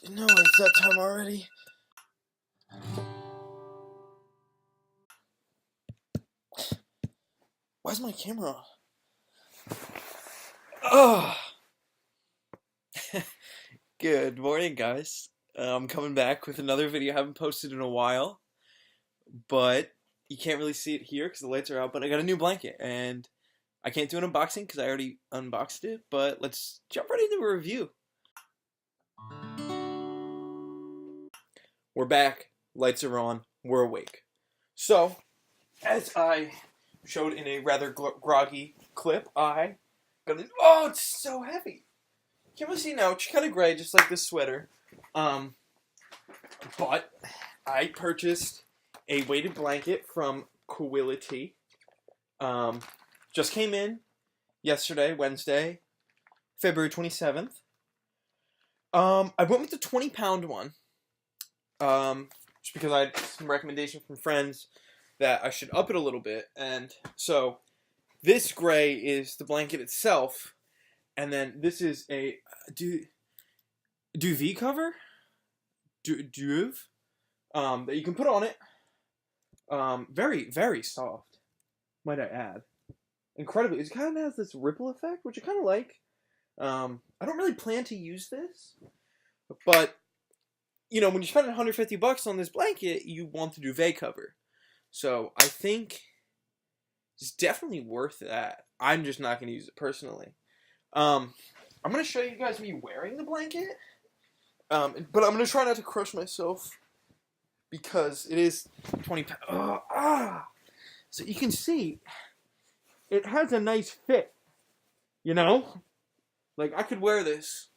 No, it's that time already. Why's my camera on? Oh! Good morning, guys. I'm coming back with another video I haven't posted in a while, but you can't really see it here because the lights are out, but I got a new blanket, and I can't do an unboxing because I already unboxed it, but let's jump right into a review. We're back, lights are on, we're awake. So, as I showed in a rather groggy clip, I got this. Oh, it's so heavy! Can't really see now, it's kind of gray, just like this sweater. But I purchased a weighted blanket from Quility. Just came in yesterday, Wednesday, February 27th. I went with the 20-pound one. Just because I had some recommendation from friends that I should up it a little bit. And so this gray is the blanket itself. And then this is a duvet cover? Duvet? That you can put on it. Very, very soft, might I add. Incredibly. It kind of has this ripple effect, which I kind of like. I don't really plan to use this, but, you know, when you spend $150 on this blanket, you want the duvet cover. So I think it's definitely worth that. I'm just not going to use it personally. I'm going to show you guys me wearing the blanket, but I'm going to try not to crush myself because it is 20 pounds. So you can see, it has a nice fit, you know? Like, I could wear this.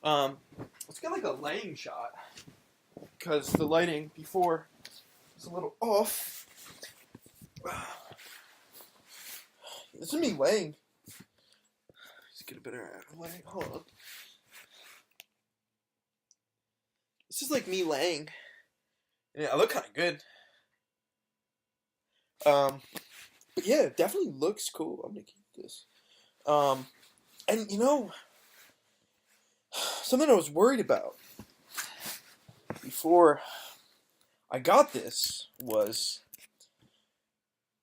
Let's get like a laying shot, because the lighting before is a little off. This is me laying. Let's get a better lighting. Hold on. This is like me laying. Yeah, I look kind of good. But yeah, it definitely looks cool. I'm gonna keep this. And you know, something I was worried about before I got this was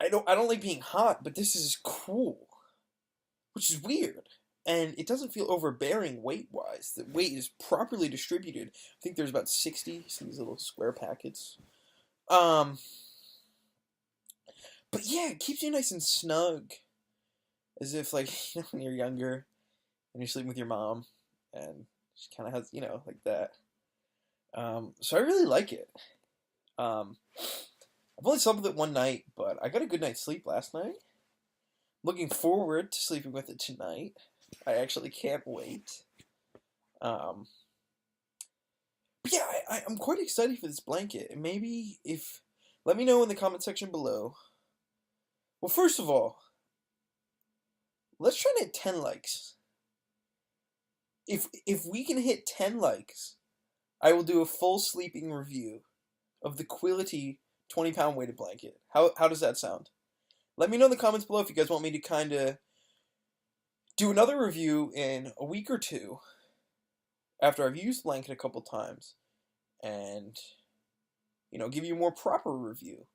I don't like being hot, but this is cool, which is weird. And it doesn't feel overbearing weight-wise. The weight is properly distributed. I think there's about 60 in these little square packets. But yeah, it keeps you nice and snug. As if, like, you know, when you're younger and you're sleeping with your mom, and she kind of has, you know, like that. So I really like it. I've only slept with it one night, but I got a good night's sleep last night. Looking forward to sleeping with it tonight. I actually can't wait. But yeah, I'm quite excited for this blanket. And maybe let me know in the comment section below. Well, first of all, let's try to hit 10 likes. If we can hit 10 likes, I will do a full sleeping review of the Quility 20-pound weighted blanket. How does that sound? Let me know in the comments below if you guys want me to kind of do another review in a week or two after I've used the blanket a couple times and, you know, give you a more proper review.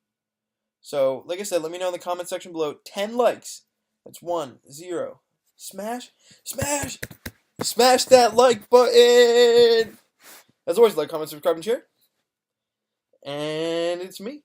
So, like I said, let me know in the comment section below. 10 likes. That's 1, 0. Smash that like button. As always, like, comment, subscribe, and share. And it's me.